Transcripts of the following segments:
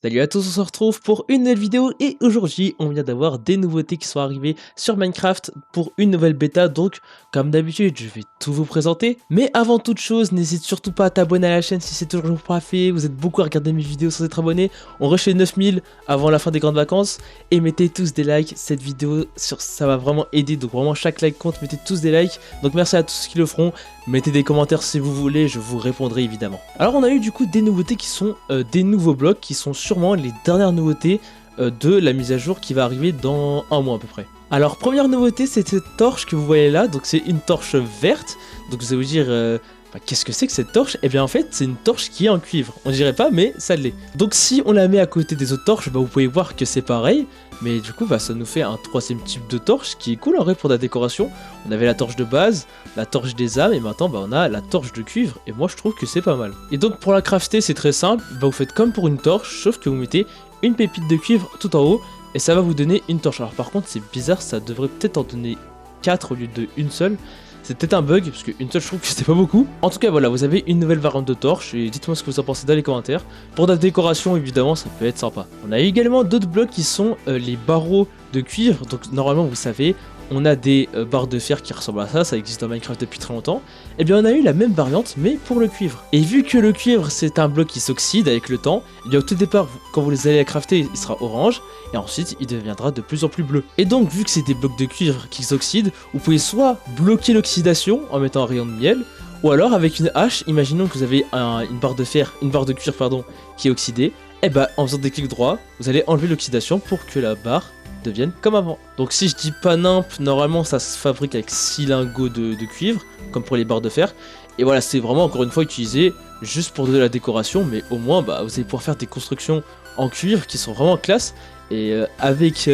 Salut à tous, on se retrouve pour une nouvelle vidéo et aujourd'hui on vient d'avoir des nouveautés qui sont arrivées sur Minecraft pour une nouvelle bêta. Donc comme d'habitude je vais tout vous présenter, mais avant toute chose n'hésite surtout pas à t'abonner à la chaîne si c'est toujours pas fait. Vous êtes beaucoup à regarder mes vidéos sans être abonné, on rush les 9000 avant la fin des grandes vacances et mettez tous des likes. Cette vidéo ça va vraiment aider, donc vraiment chaque like compte, mettez tous des likes. Donc merci à tous ceux qui le feront. Mettez des commentaires si vous voulez, je vous répondrai évidemment. Alors on a eu du coup des nouveautés qui sont des nouveaux blocs qui sont sûrement les dernières nouveautés de la mise à jour qui va arriver dans un mois à peu près. Alors première nouveauté, c'est cette torche que vous voyez là, donc c'est une torche verte. Donc vous allez vous dire qu'est-ce que c'est que cette torche? Eh bien en fait c'est une torche qui est en cuivre, on dirait pas mais ça l'est. Donc si on la met à côté des autres torches, vous pouvez voir que c'est pareil. Mais du coup ça nous fait un troisième type de torche qui est cool en vrai pour la décoration. On avait la torche de base, la torche des âmes et maintenant on a la torche de cuivre et moi je trouve que c'est pas mal. Et donc pour la crafter c'est très simple, vous faites comme pour une torche sauf que vous mettez une pépite de cuivre tout en haut et ça va vous donner une torche. Alors par contre c'est bizarre, ça devrait peut-être en donner 4 au lieu de une seule. C'est peut-être un bug, parce qu'une seule je trouve que c'était pas beaucoup. En tout cas voilà, vous avez une nouvelle variante de torche, et dites-moi ce que vous en pensez dans les commentaires. Pour la décoration évidemment ça peut être sympa. On a également d'autres blocs qui sont les barreaux de cuivre. Donc normalement vous savez, on a des barres de fer qui ressemblent à ça existe dans Minecraft depuis très longtemps. Et bien on a eu la même variante mais pour le cuivre. Et vu que le cuivre c'est un bloc qui s'oxyde avec le temps, et bien au tout départ quand vous les allez à crafter il sera orange, et ensuite il deviendra de plus en plus bleu. Et donc vu que c'est des blocs de cuivre qui s'oxydent, vous pouvez soit bloquer l'oxydation en mettant un rayon de miel, ou alors avec une hache, imaginons que vous avez une barre de cuivre pardon, qui est oxydée, et bah en faisant des clics droits, vous allez enlever l'oxydation pour que la barre devienne comme avant. Donc si je dis pas nimp, normalement ça se fabrique avec 6 lingots de cuivre, comme pour les barres de fer. Et voilà, c'est vraiment encore une fois utilisé juste pour de la décoration, mais au moins vous allez pouvoir faire des constructions en cuivre qui sont vraiment classe. Et avec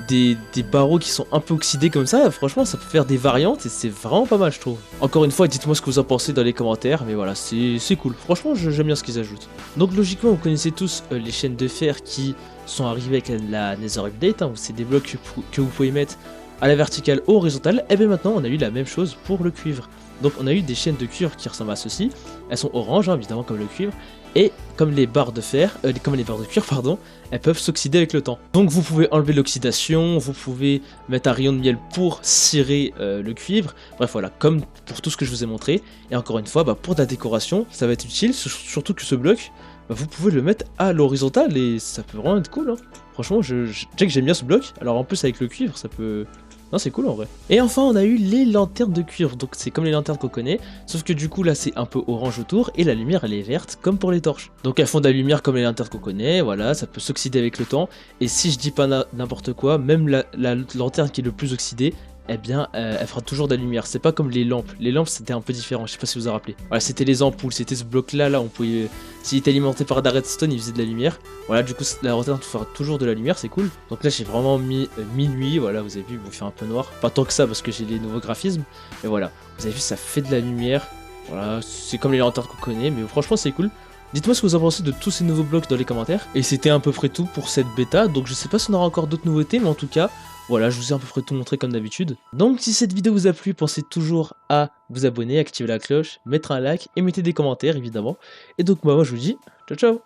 des barreaux qui sont un peu oxydés comme ça, franchement ça peut faire des variantes et c'est vraiment pas mal je trouve. Encore une fois dites-moi ce que vous en pensez dans les commentaires, mais voilà c'est cool, franchement j'aime bien ce qu'ils ajoutent. Donc logiquement vous connaissez tous les chaînes de fer qui sont arrivées avec la Nether Update, hein, c'est des blocs que vous pouvez mettre à la verticale ou horizontale. Et bien maintenant on a eu la même chose pour le cuivre. Donc on a eu des chaînes de cuivre qui ressemblent à ceci, elles sont oranges hein, évidemment comme le cuivre, et comme les barres de fer, comme les barres de cuivre pardon, elles peuvent s'oxyder avec le temps. Donc vous pouvez enlever l'oxydation, vous pouvez mettre un rayon de miel pour cirer le cuivre, bref voilà, comme pour tout ce que je vous ai montré. Et encore une fois, pour la décoration, ça va être utile, surtout que ce bloc, vous pouvez le mettre à l'horizontale et ça peut vraiment être cool hein. Franchement, je sais que j'aime bien ce bloc, alors en plus avec le cuivre, ça peut... Non, c'est cool en vrai. Et enfin, on a eu les lanternes de cuivre. Donc, c'est comme les lanternes qu'on connaît. Sauf que du coup, là, c'est un peu orange autour. Et la lumière, elle est verte, comme pour les torches. Donc, elles font de la lumière comme les lanternes qu'on connaît. Voilà, ça peut s'oxyder avec le temps. Et si je dis pas n'importe quoi, même la lanterne qui est le plus oxydée, eh bien, elle fera toujours de la lumière. C'est pas comme les lampes. Les lampes, c'était un peu différent. Je sais pas si vous vous rappelez. Voilà, c'était les ampoules. C'était ce bloc-là. Là, on pouvait... S'il était alimenté par de la redstone, il faisait de la lumière. Voilà, du coup, la lanterne fera toujours de la lumière. C'est cool. Donc là, j'ai vraiment mis minuit. Voilà, vous avez vu, il fait un peu noir. Pas tant que ça parce que j'ai les nouveaux graphismes. Mais voilà, vous avez vu, ça fait de la lumière. Voilà, c'est comme les lanternes qu'on connaît. Mais franchement, c'est cool. Dites-moi ce que vous en pensez de tous ces nouveaux blocs dans les commentaires. Et c'était à peu près tout pour cette bêta. Donc je sais pas si on aura encore d'autres nouveautés. Mais en tout cas... Voilà, je vous ai à peu près tout montré comme d'habitude. Donc si cette vidéo vous a plu, pensez toujours à vous abonner, activer la cloche, mettre un like et mettez des commentaires évidemment. Et donc moi je vous dis ciao ciao.